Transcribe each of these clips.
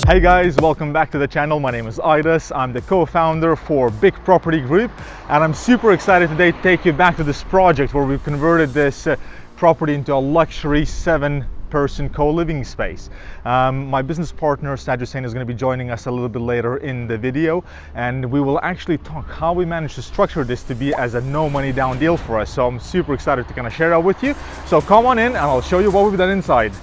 Hey guys, welcome back to the channel. My name is Aidas. I'm the co-founder for Big Property Group, and I'm super excited today to take you back to this project where we've converted this property into a luxury 7-person co-living space. My business partner Saj Hussain is going to be joining us a little bit later in the video, and we will actually talk how we managed to structure this to be as a no money down deal for us. So I'm super excited to kind of share that with you. So come on in and I'll show you what we've done inside.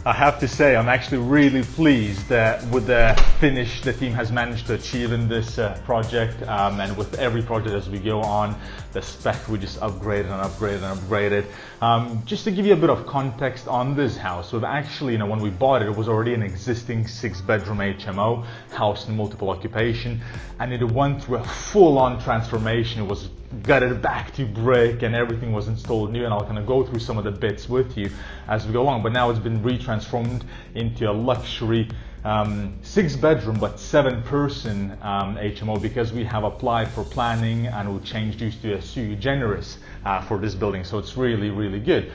I have to say, I'm actually really pleased with the finish the team has managed to achieve in this project, and with every project as we go on, the spec we just upgraded and upgraded and upgraded. Just to give you a bit of context on this house, we've actually, when we bought it, it was already an existing 6-bedroom HMO, house in multiple occupation, and it went through a full-on transformation. It was gutted back to brick and everything was installed new, and I'll kind of go through some of the bits with you as we go along. But now it's been retransformed into a luxury 6-bedroom but 7-person HMO, because we have applied for planning and we changed these to a sui generis for this building. So it's really good,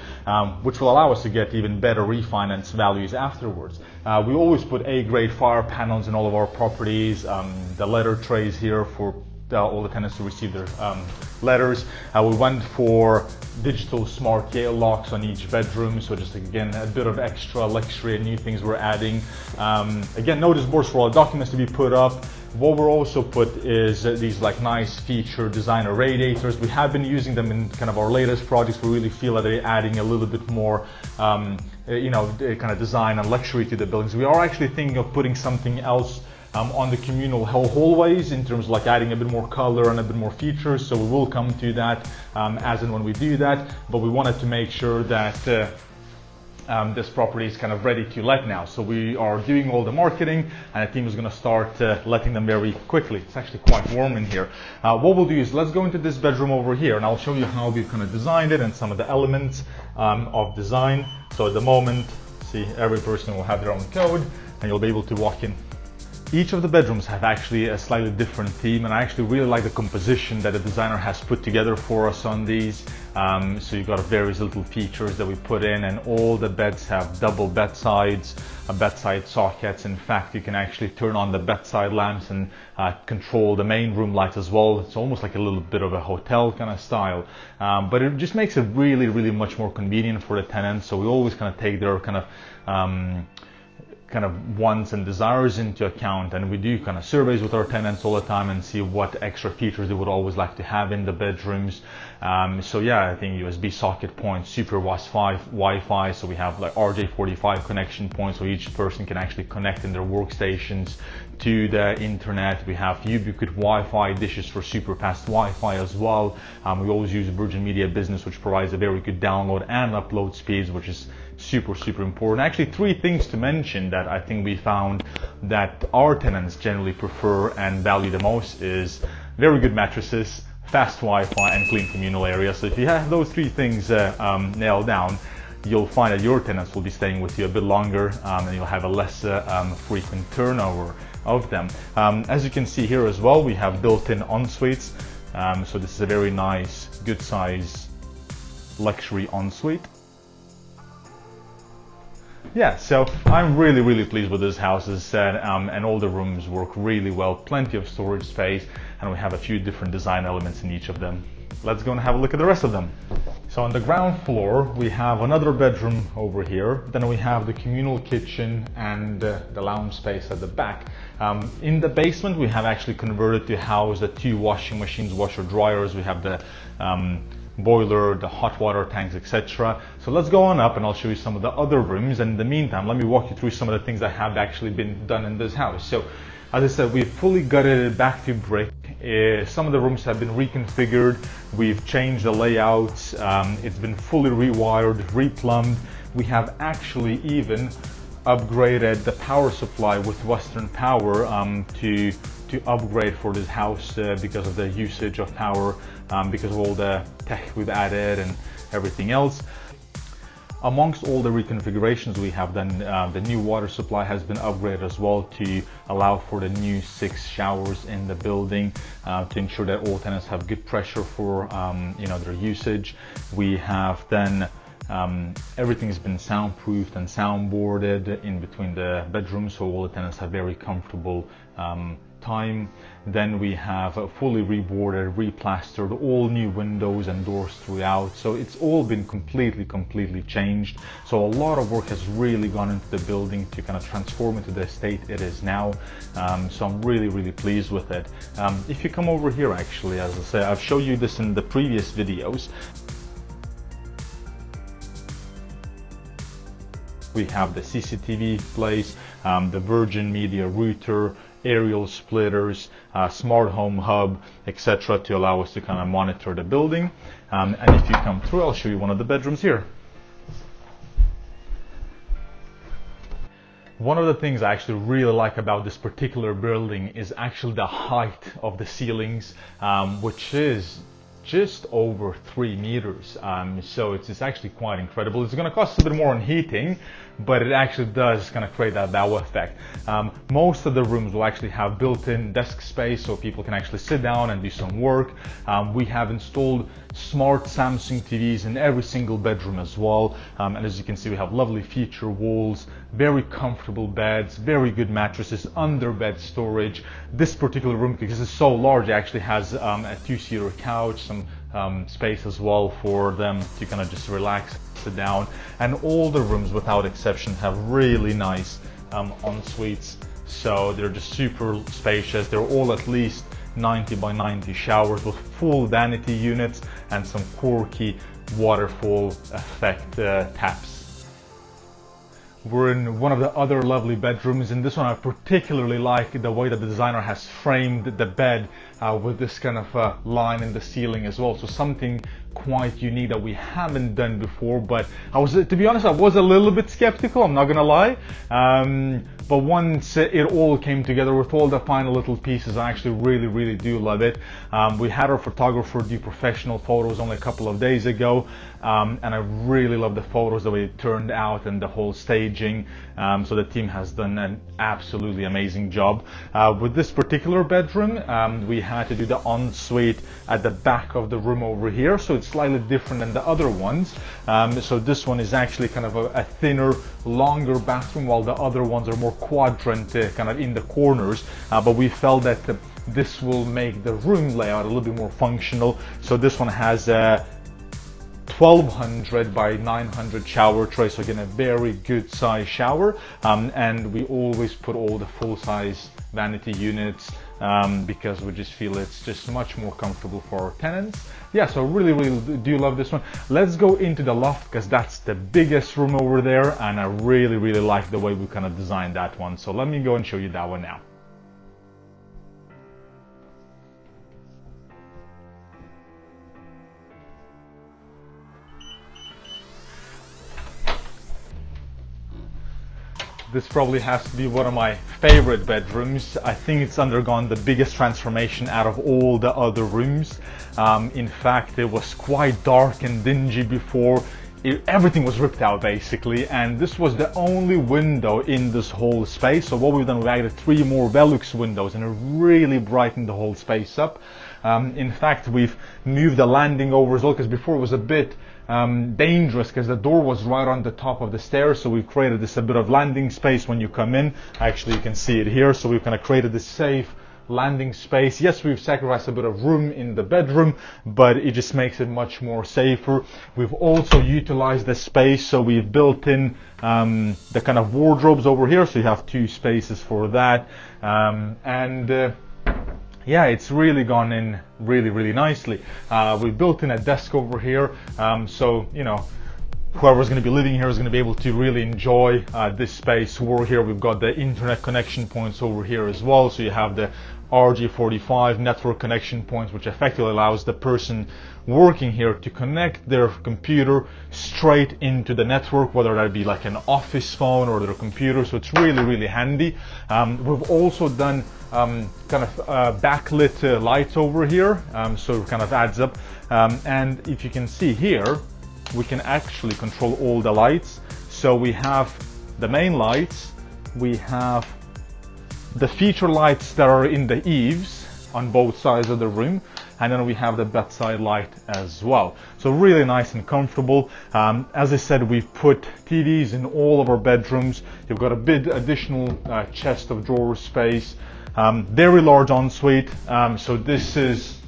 which will allow us to get even better refinance values afterwards. We always put A-grade fire panels in all of our properties, the letter trays here for all the tenants to receive their letters. We went for digital smart gate locks on each bedroom, so just again a bit of extra luxury and new things we're adding. Again, notice boards for all documents to be put up. What we're also put is these like nice feature designer radiators. We have been using them in kind of our latest projects. We really feel that they're adding a little bit more kind of design and luxury to the buildings. We are actually thinking of putting something else on the communal hallways, in terms of like adding a bit more color and a bit more features. So we will come to that as and when we do that, but we wanted to make sure that this property is kind of ready to let now. So we are doing all the marketing, and the team is going to start letting them very quickly. It's actually quite warm in here. What we'll do is let's go into this bedroom over here, and I'll show you how we've kind of designed it and some of the elements of design. So at the moment, see, every person will have their own code and you'll be able to walk in. Each of the bedrooms have actually a slightly different theme, and I actually really like the composition that the designer has put together for us on these. So you've got various little features that we put in, and all the beds have double bedsides, bedside sockets. In fact, you can actually turn on the bedside lamps and control the main room lights as well. It's almost like a little bit of a hotel kind of style, but it just makes it really much more convenient for the tenants. So we always kind of take their kind of wants and desires into account, and we do kind of surveys with our tenants all the time and see what extra features they would always like to have in the bedrooms. So yeah, I think USB socket points, super Wi-Fi, so we have like RJ45 connection points, so each person can actually connect in their workstations to the internet. We have ubiquitous Wi-Fi dishes for super fast Wi-Fi as well. We always use Virgin Media Business, which provides a very good download and upload speeds, which is super important. Actually, 3 things to mention that I think we found that our tenants generally prefer and value the most is very good mattresses, fast Wi-Fi, and clean communal areas. So if you have those 3 things nailed down, you'll find that your tenants will be staying with you a bit longer, and you'll have a less frequent turnover of them. As you can see here as well, we have built-in en-suites. So this is a very nice, good size luxury en-suite. Yeah, so I'm really pleased with this house, as said, and all the rooms work really well, plenty of storage space, and we have a few different design elements in each of them. Let's go and have a look at the rest of them. So on the ground floor, we have another bedroom over here. Then we have the communal kitchen and the lounge space at the back. In the basement, we have actually converted to house the 2 washing machines, washer dryers. We have the boiler, the hot water tanks, etc. So let's go on up and I'll show you some of the other rooms, and in the meantime let me walk you through some of the things that have actually been done in this house. So as I said, we've fully gutted it back to brick. Some of the rooms have been reconfigured, we've changed the layouts, it's been fully rewired, replumbed. We have actually even upgraded the power supply with Western Power to upgrade for this house because of the usage of power, because of all the tech we've added and everything else. Amongst all the reconfigurations we have done, the new water supply has been upgraded as well to allow for the new 6 showers in the building, to ensure that all tenants have good pressure for their usage. We have then Everything's been soundproofed and soundboarded in between the bedrooms, so all the tenants have very comfortable time. Then we have fully reboarded, replastered, all new windows and doors throughout, so it's all been completely changed. So a lot of work has really gone into the building to kind of transform it to the state it is now. So I'm really pleased with it. If you come over here, actually, as I say, I've shown you this in the previous videos. We have the CCTV place, the Virgin Media router, aerial splitters, smart home hub, etc., to allow us to kind of monitor the building. And if you come through, I'll show you one of the bedrooms here. One of the things I actually really like about this particular building is actually the height of the ceilings, which is just over 3 meters. So it's actually quite incredible. It's going to cost a bit more on heating, but it actually does kind of create that wow effect. Most of the rooms will actually have built-in desk space, so people can actually sit down and do some work. We have installed smart Samsung TVs in every single bedroom as well. And as you can see, we have lovely feature walls, very comfortable beds, very good mattresses, under bed storage. This particular room, because it's so large, it actually has a 2-seater couch, some space as well for them to kind of just relax, sit down. And all the rooms without exception have really nice en-suites, so they're just super spacious. They're all at least 90 by 90 showers with full vanity units and some quirky waterfall effect taps. We're in one of the other lovely bedrooms. In this one, I particularly like the way that the designer has framed the bed with this kind of line in the ceiling as well. So something quite unique that we haven't done before, but to be honest, I was a little bit skeptical, I'm not gonna lie. But once it all came together with all the final little pieces, I actually really do love it. We had our photographer do professional photos only a couple of days ago, and I really love the photos, the way it turned out and the whole staging. So the team has done an absolutely amazing job. With this particular bedroom, we had to do the ensuite at the back of the room over here, so it's slightly different than the other ones. So this one is actually kind of a thinner, longer bathroom, while the other ones are more quadrant, kind of in the corners. But we felt that this will make the room layout a little bit more functional. So this one has 1200 by 900 shower tray, so again a very good size shower, and we always put all the full size vanity units because we just feel it's just much more comfortable for our tenants. Yeah, so really do love this one. Let's go into the loft, because that's the biggest room over there, and I really like the way we kind of designed that one. So let me go and show you that one now. This probably has to be one of my favorite bedrooms. I think it's undergone the biggest transformation out of all the other rooms. In fact, it was quite dark and dingy before. Everything was ripped out basically, and this was the only window in this whole space. So what we've done, we added 3 more Velux windows, and it really brightened the whole space up. In fact, we've moved the landing over as well, because before it was a bit dangerous because the door was right on the top of the stairs. So we've created this a bit of landing space when you come in. Actually, you can see it here. So we've kind of created this safe landing space. Yes, we've sacrificed a bit of room in the bedroom, but it just makes it much more safer. We've also utilized the space, so we've built in the kind of wardrobes over here, so you have 2 spaces for that. Yeah, it's really gone in really nicely. We built in a desk over here, so you know, whoever's going to be living here is going to be able to really enjoy this space. Over here we've got the internet connection points over here as well, so you have the RJ45 network connection points, which effectively allows the person working here to connect their computer straight into the network, whether that be like an office phone or their computer. So it's really handy. We've also done kind of backlit lights over here, so it kind of adds up. And if you can see here, we can actually control all the lights. So we have the main lights, we have the feature lights that are in the eaves on both sides of the room, and then we have the bedside light as well. So really nice and comfortable. As I said, we've put TVs in all of our bedrooms. You've got a big additional chest of drawer space. Very large ensuite. So this is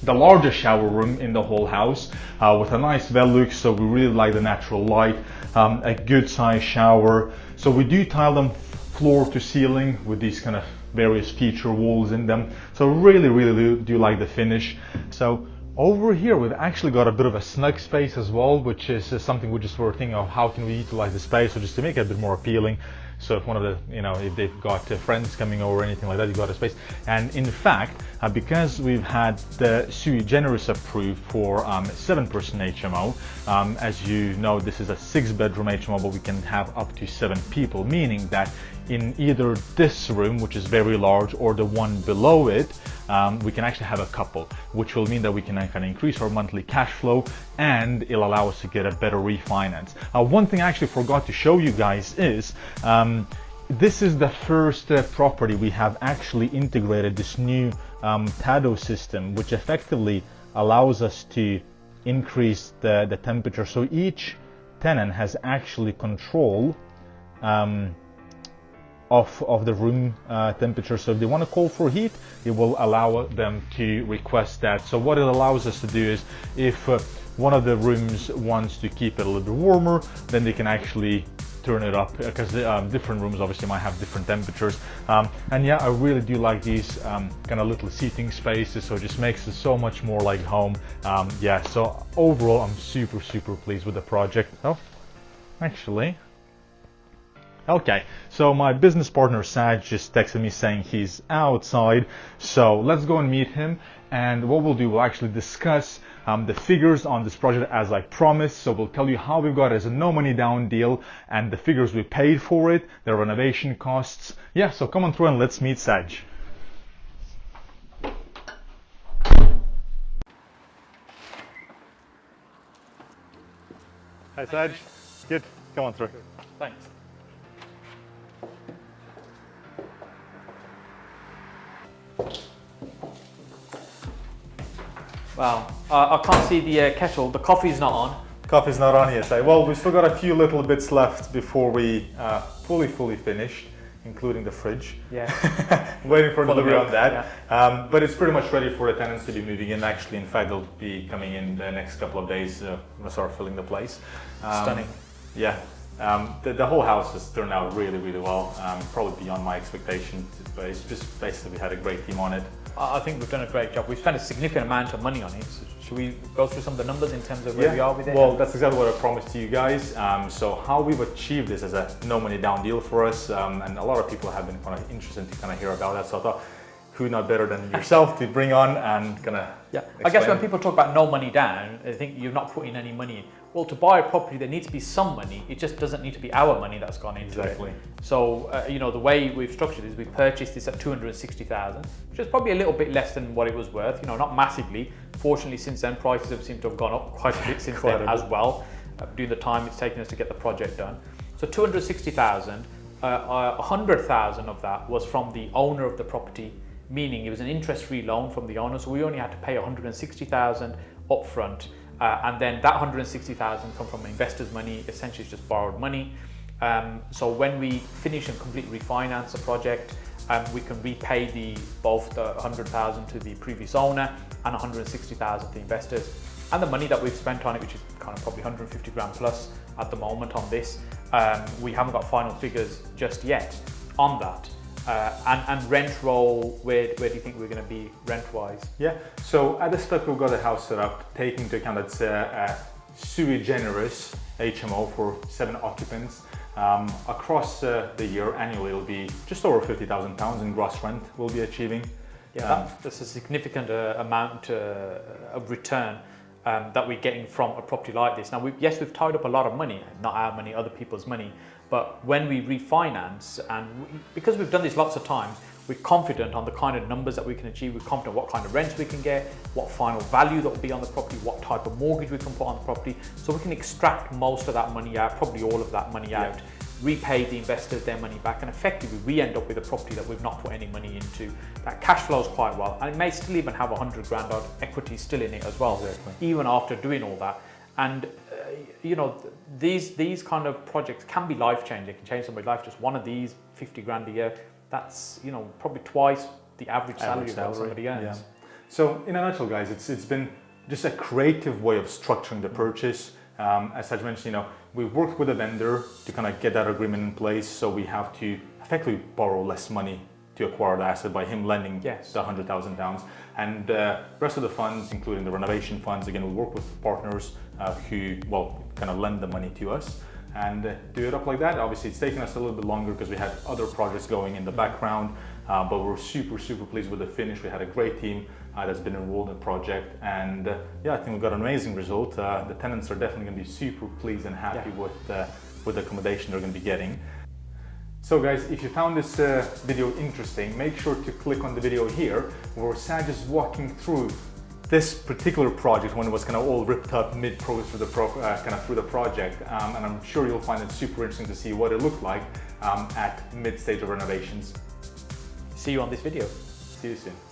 the largest shower room in the whole house, with a nice Velux, so we really like the natural light, a good size shower. So we do tile them floor to ceiling with these kind of various feature walls in them. So really do like the finish. So over here we've actually got a bit of a snug space as well, which is something we just were thinking of how can we utilize the space, so just to make it a bit more appealing. So if one of the, if they've got friends coming over or anything like that, you've got a space. And in fact, because we've had the sui generis approved for 7-person HMO, as you know, this is a 6-bedroom HMO, but we can have up to 7 people, meaning that in either this room, which is very large, or the one below it, we can actually have a couple, which will mean that we can kind of increase our monthly cash flow, and it'll allow us to get a better refinance. One thing I actually forgot to show you guys is this is the first property we have actually integrated this new Tado system, which effectively allows us to increase the temperature. So each tenant has actually control of the room temperature. So if they want to call for heat, it will allow them to request that. So what it allows us to do is, if one of the rooms wants to keep it a little bit warmer, then they can actually turn it up, because different rooms obviously might have different temperatures. And yeah, I really do like these kind of little seating spaces, so it just makes it so much more like home. Yeah, so overall I'm super pleased with the project. Oh, actually, okay, so my business partner Saj just texted me saying he's outside, so let's go and meet him. And what we'll do, we'll actually discuss the figures on this project as I promised. So we'll tell you how we've got it as a no money down deal, and the figures we paid for it, the renovation costs. Yeah, so come on through and let's meet Saj. Hi Saj, good, come on through. Thanks. Wow, I can't see the kettle. The coffee's not on. Coffee's not on yet. Well, we've still got a few little bits left before we fully finished, including the fridge. Yeah. Waiting for delivery on that. Yeah. But it's pretty much ready for the tenants to be moving in. Actually, in fact, they'll be coming in the next couple of days. We're gonna start filling the place. Stunning. Yeah. The whole house has turned out really well. Probably beyond my expectations. But it's just basically we had a great team on it. I think we've done a great job. We've spent a significant amount of money on it. So should we go through some of the numbers in terms of where we are with it? Well, that's exactly what I promised to you guys. So how we've achieved this as a no money down deal for us, and a lot of people have been kind of interested to kind of hear about that. So I thought, who not better than yourself to bring on and kind of I guess when people talk about no money down, they think you're not putting any money in. Well, to buy a property, there needs to be some money. It just doesn't need to be our money that's gone into it. So, the way we've structured is we purchased this at 260,000, which is probably a little bit less than what it was worth. Not massively. Fortunately, since then, prices have seemed to have gone up quite a bit since then as well. During the time it's taken us to get the project done. So 260,000, 100,000 of that was from the owner of the property, meaning it was an interest-free loan from the owner. So we only had to pay 160,000 upfront. And then that 160,000 come from investors' money, essentially it's just borrowed money. So when we finish and completely refinance the project, we can repay both the 100,000 to the previous owner and 160,000 to the investors. And the money that we've spent on it, which is kind of probably 150 grand plus at the moment on this, we haven't got final figures just yet on that. And rent roll, where do you think we're going to be rent-wise? Yeah, so at the step we've got the house set up, taking into account that's a sui generis HMO for 7 occupants. Across the year, annually, it'll be just over £50,000 in gross rent we'll be achieving. Yeah, that's a significant amount of return that we're getting from a property like this. Now, we've tied up a lot of money, not our money, other people's money. But when we refinance, because we've done this lots of times, we're confident on the kind of numbers that we can achieve. We're confident what kind of rents we can get, what final value that will be on the property, what type of mortgage we can put on the property. So we can extract most of that money out, probably all of that money out repay the investors their money back, and effectively we end up with a property that we've not put any money into, that cash flows quite well, and it may still even have 100 grand odd equity still in it as well, Exactly. even after doing all that. And you know, these kind of projects can be life changing. It can change somebody's life. Just one of these, 50 grand a year, that's, you know, probably twice the average salary of what somebody earns. Yeah. So in a nutshell, guys, it's been just a creative way of structuring the purchase. As Saj mentioned, you know, we worked with a vendor to kind of get that agreement in place, so we have to effectively borrow less money to acquire the asset by him lending the £100,000. And the rest of the funds, including the renovation funds, again, we work with partners who, well, kind of lend the money to us and do it up like that. Obviously, it's taken us a little bit longer because we had other projects going in the background, but we're super pleased with the finish. We had a great team that's been enrolled in the project, and yeah, I think we've got an amazing result. The tenants are definitely going to be super pleased and happy with the accommodation they're going to be getting. So guys, if you found this video interesting, make sure to click on the video here where Saj is walking through this particular project when it was kind of all ripped up mid-progress through the project, and I'm sure you'll find it super interesting to see what it looked like at mid-stage of renovations. See you on this video. See you soon.